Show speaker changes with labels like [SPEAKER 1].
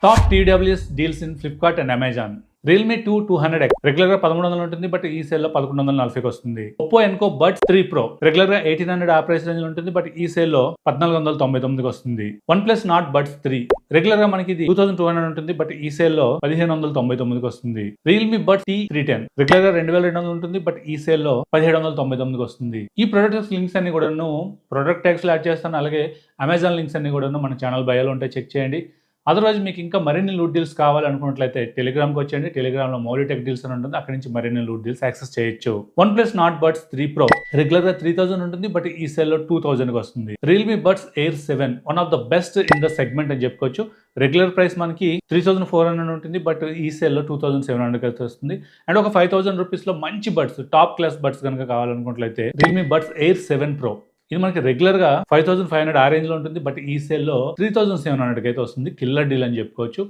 [SPEAKER 1] Top TWS deals in Flipkart and Amazon. Realme 200X regular గా 1300 ఉంటుంది, but ఈ sale లో 1140కి వస్తుంది. Oppo Enco buds 3 Pro regular గా 1800 ఆ ప్రైస్ రేంజ్ లో ఉంటుంది, బట్ ఈ సేల్ లో 1499కి వస్తుంది. One plus not buds 3 regular గా మనకి ఇది 2200 ఉంటుంది, బట్ ఈ సేల్ లో 1599కి వస్తుంది. రియల్మీ బడ్స్ T310 రెగ్యులర్ గా 2200 ఉంటుంది, బట్ ఈ సేల్ లో 1799కి వస్తుంది. ఈ ప్రొడక్ట్స్ లింక్స్ అన్ని కూడాను ప్రొడక్ట్ ట్యాగ్స్ లో యాడ్ చేస్తాను, అలాగే అమెజాన్ లింక్స్ అన్ని కూడాను మన ఛానల్ బయోలో ఉంటాయి, చెక్ చేయండి. అదర్వైజ్ మీకు ఇంకా మరిన్ని లూట్ డీల్స్ కావాలనుకున్నట్లయితే టెలిగ్రామ్కి వచ్చేయండి. టెలిగ్రామ్లో మౌలిటెక్ డీల్స్ అని ఉంటుంది, అక్కడి నుంచి మరిన్ని లూట్ డీల్స్ యాక్సెస్ చేయొచ్చు. One plus not buds 3 Pro రెగ్యులర్గా 3000 ఉంటుంది, బట్ ఈ సేల్లో 2000కి వస్తుంది. Realme buds air 7 one of the best in the segment అని చెప్పుకోవచ్చు. రెగ్యులర్ ప్రైస్ మనకి 3400 ఉంటుంది, బట్ ఈ సేల్లో 2700కి వస్తుంది. అండ్ ఒక 5000 రూపీస్లో మంచి బడ్స్, టాప్ క్లాస్ బడ్స్ కనుక కావాలనుకున్నట్లయితే రియల్మీ బడ్స్ ఎయిర్ 7 Pro ఇది మనకి రెగ్యులర్ గా 5500 ఆ రేంజ్ లో ఉంటుంది, బట్ ఈ సేల్ లో 3700కి అయితే వస్తుంది. కిల్లర్ డీల్ అని చెప్పుకోవచ్చు.